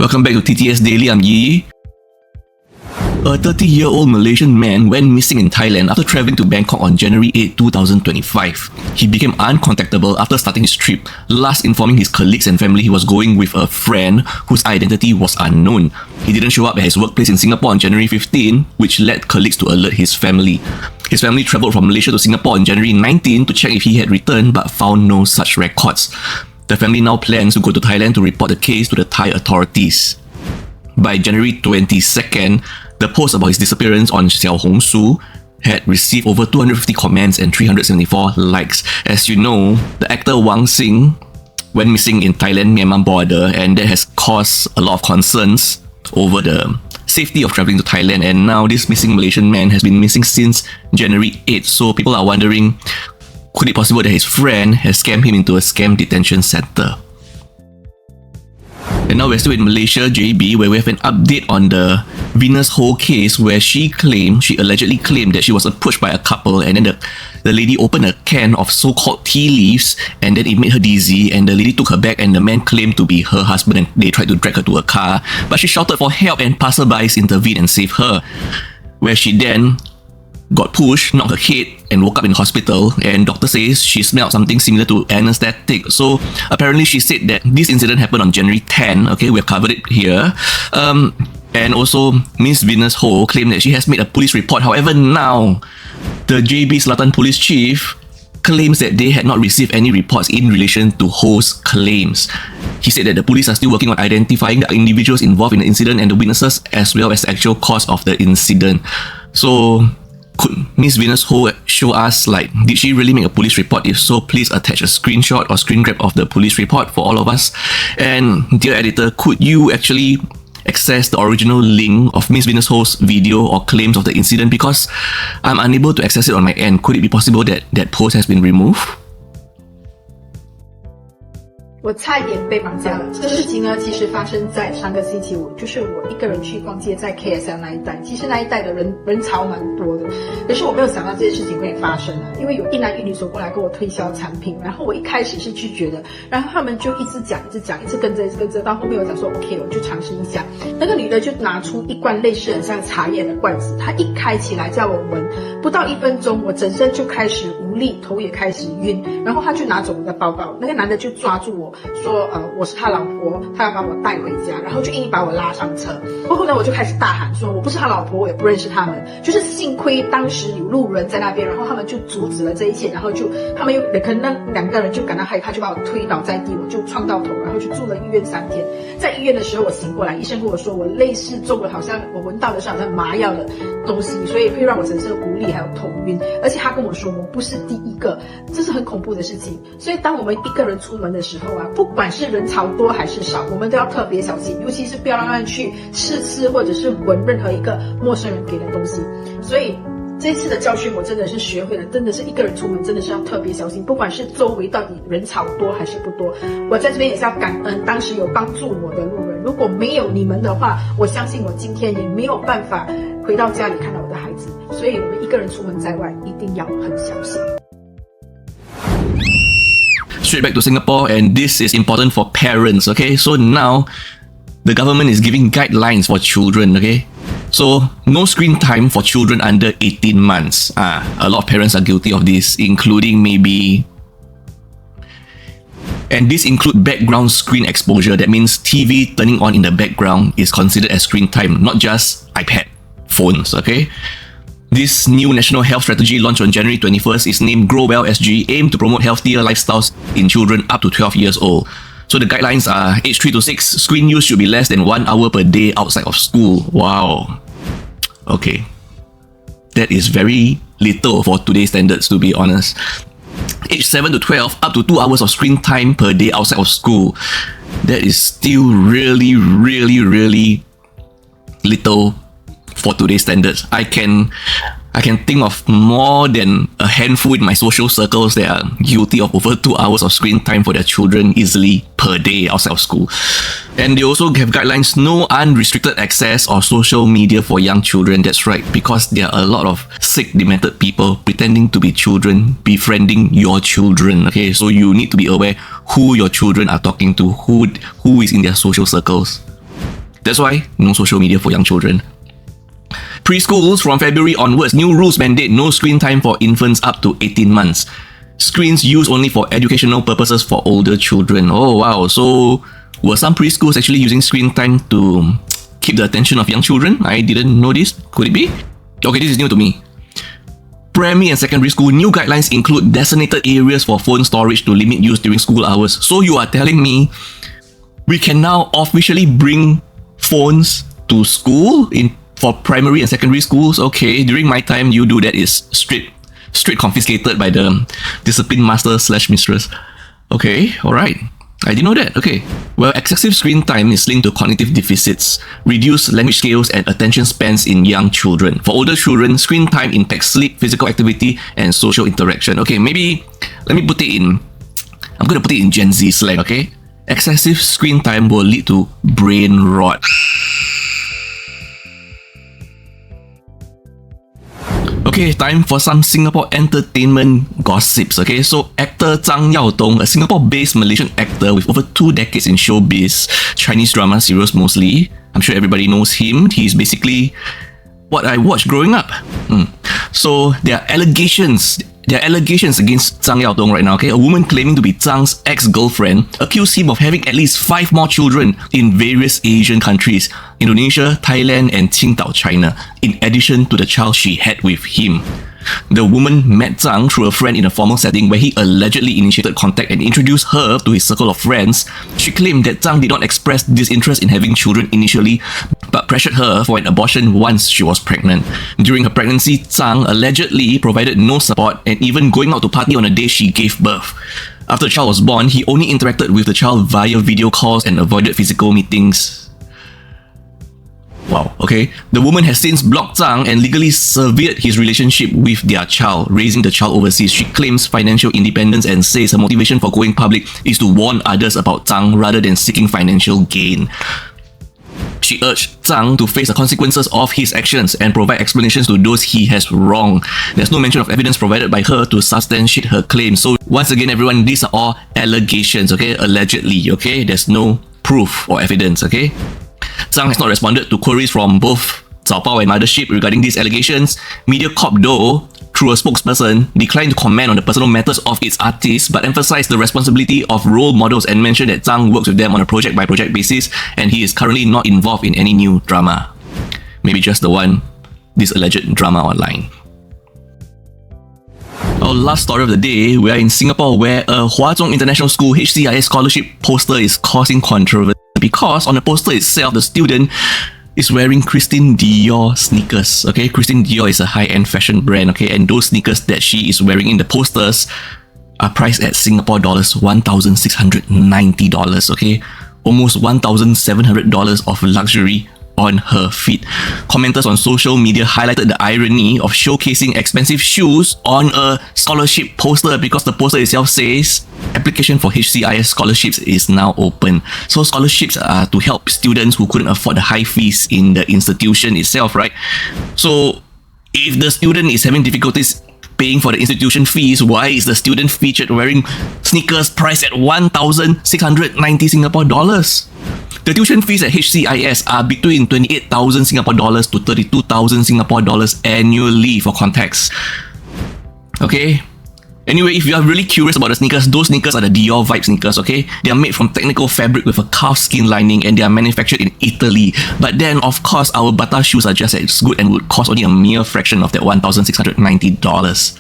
Welcome back to TTS Daily, I'm Yi. A 30-year-old Malaysian man went missing in Thailand after travelling to Bangkok on January 8, 2025. He became uncontactable after starting his trip, last informing his colleagues and family he was going with a friend whose identity was unknown. He didn't show up at his workplace in Singapore on January 15, which led colleagues to alert his family. His family travelled from Malaysia to Singapore on January 19 to check if he had returned but found no such records. The family now plans to go to Thailand to report the case to the Thai authorities. By January 22nd, the post about his disappearance on Xiaohongshu had received over 250 comments and 374 likes. As you know, the actor Wang Xing went missing in Thailand-Myanmar border, and that has caused a lot of concerns over the safety of travelling to Thailand. And now this missing Malaysian man has been missing since January 8. So people are wondering, could it be possible that his friend has scammed him into a scam detention centre? And now we're still in Malaysia, JB, where we have an update on the Venus Ho case, where she allegedly claimed that she was approached by a couple, and then the lady opened a can of so-called tea leaves, and then it made her dizzy, and the lady took her back, and the man claimed to be her husband, and they tried to drag her to a car, but she shouted for help, and passerbys intervened and saved her, where she then got pushed, knocked her head, and woke up in hospital, and doctor says she smelled something similar to anesthetic. So apparently she said that this incident happened on January 10. Okay, we've covered it here. And also Miss Venus Ho claimed that she has made a police report. However, now the JB Selatan Police Chief claims that they had not received any reports in relation to Ho's claims. He said that the police are still working on identifying the individuals involved in the incident and the witnesses, as well as the actual cause of the incident. So could Miss Venus Ho show us, did she really make a police report? If so, please attach a screenshot or screen grab of the police report for all of us. And dear editor, could you actually access the original link of Miss Venus Ho's video or claims of the incident? Because I'm unable to access it on my end. Could it be possible that that post has been removed? 我差一点被绑架了。这个事情呢，其实发生在上个星期五，就是我一个人去逛街，在 KSL 那一带。其实那一带的人潮蛮多的，可是我没有想到这件事情会发生啊，因为有一男一女走过来跟我推销产品，然后我一开始是拒绝的，然后他们就一直讲，一直跟着，到后面我讲说 OK， 我就尝试一下。那个女的就拿出一罐类似很像茶叶的罐子，她一开起来叫我闻，不到1分钟，我整身就开始无力，头也开始晕，然后她就拿走我的包包，那个男的就抓住我。说我是他老婆，他要把我带回家，然后就硬把我拉上车。过后呢，我就开始大喊说我不是他老婆，我也不认识他们。就是幸亏当时有路人在那边，然后他们就阻止了这一切，然后他们可能那2个人就感到害怕，就把我推倒在地，我就撞到头，然后就住了医院3天。在医院的时候我醒过来，医生跟我说我类似中了好像我闻到的是好像麻药的东西，所以会让我整身无力还有头晕。而且他跟我说我不是第一个，这是很恐怖的事情。所以当我们一个人出门的时候啊，不管是人潮多还是少，我们都要特别小心，尤其是不要让他们去试吃或者是闻任何一个陌生人给的东西。所以这次的教训我真的是学会了，真的是一个人出门真的是要特别小心，不管是周围到底人潮多还是不多。我在这边也是要感恩当时有帮助我的路人，如果没有你们的话，我相信我今天也没有办法回到家里看到我的孩子。所以我们一个人出门在外一定要很小心。Straight back to Singapore, and this is important for parents, okay? So now, the government is giving guidelines for children, okay? So, no screen time for children under 18 months. A lot of parents are guilty of this, including maybe... And this includes background screen exposure. That means TV turning on in the background is considered as screen time, not just iPad, phones, okay? This new national health strategy launched on January 21st is named Grow Well SG, aimed to promote healthier lifestyles in children up to 12 years old. So the guidelines are age 3 to 6, screen use should be less than 1 hour per day outside of school. Wow. Okay. That is very little for today's standards, to be honest. Age 7 to 12, up to 2 hours of screen time per day outside of school. That is still really, really, really little for today's standards. I can think of more than a handful in my social circles that are guilty of over 2 hours of screen time for their children easily per day outside of school. And they also have guidelines, no unrestricted access or social media for young children. That's right, because there are a lot of sick, demented people pretending to be children, befriending your children. Okay, so you need to be aware who your children are talking to, who is in their social circles. That's why no social media for young children. Preschools from February onwards, new rules mandate no screen time for infants up to 18 months. Screens used only for educational purposes for older children. Oh wow, so were some preschools actually using screen time to keep the attention of young children? I didn't know this. Could it be? Okay, this is new to me. Primary and secondary school, new guidelines include designated areas for phone storage to limit use during school hours. So you are telling me we can now officially bring phones to school for primary and secondary schools? Okay, during my time, you do that is straight confiscated by the discipline master / mistress. Okay, alright. I didn't know that. Okay. Well, excessive screen time is linked to cognitive deficits, reduced language skills, and attention spans in young children. For older children, screen time impacts sleep, physical activity, and social interaction. Okay, maybe let me put it in. I'm going to put it in Gen Z slang, okay? Excessive screen time will lead to brain rot. Okay, time for some Singapore entertainment gossips. Okay, so actor Zhang Yaodong, a Singapore-based Malaysian actor with over 2 decades in showbiz, Chinese drama serials mostly. I'm sure everybody knows him. He's basically what I watched growing up. So there are allegations against Zhang Yaodong right now. Okay, a woman claiming to be Zhang's ex-girlfriend accused him of having at least 5 more children in various Asian countries, Indonesia, Thailand, and Qingdao, China, in addition to the child she had with him. The woman met Zhang through a friend in a formal setting where he allegedly initiated contact and introduced her to his circle of friends. She claimed that Zhang did not express disinterest in having children initially, but pressured her for an abortion once she was pregnant. During her pregnancy, Zhang allegedly provided no support and even going out to party on the day she gave birth. After the child was born, he only interacted with the child via video calls and avoided physical meetings. Wow, okay. The woman has since blocked Zhang and legally severed his relationship with their child, raising the child overseas. She claims financial independence and says her motivation for going public is to warn others about Zhang rather than seeking financial gain. She urged Zhang to face the consequences of his actions and provide explanations to those he has wronged. There's no mention of evidence provided by her to substantiate her claims. So once again, everyone, these are all allegations, okay? Allegedly, okay? There's no proof or evidence, okay? Zhang has not responded to queries from both Zhao Pao and Mothership regarding these allegations. MediaCorp, though, through a spokesperson, declined to comment on the personal matters of its artists, but emphasized the responsibility of role models and mentioned that Zhang works with them on a project-by-project basis and he is currently not involved in any new drama. Maybe just this alleged drama online. Our last story of the day, we are in Singapore where a Hwa Chong International School HCIS scholarship poster is causing controversy because on the poster itself, the student is wearing Christian Dior sneakers. Okay, Christian Dior is a high-end fashion brand. Okay, and those sneakers that she is wearing in the posters are priced at Singapore dollars $1,690. Okay, almost $1,700 of luxury on her feet. Commenters on social media highlighted the irony of showcasing expensive shoes on a scholarship poster because the poster itself says application for HCIS scholarships is now open. So scholarships are to help students who couldn't afford the high fees in the institution itself, right? So if the student is having difficulties paying for the institution fees, why is the student featured wearing sneakers priced at 1,690 Singapore dollars? The tuition fees at HCIS are between 28,000 Singapore dollars to 32,000 Singapore dollars annually for context. Okay? Anyway, if you are really curious about the sneakers, those sneakers are the Dior Vibe sneakers, okay? They are made from technical fabric with a calf skin lining and they are manufactured in Italy. But then, of course, our Bata shoes are just as good and would cost only a mere fraction of that $1,690.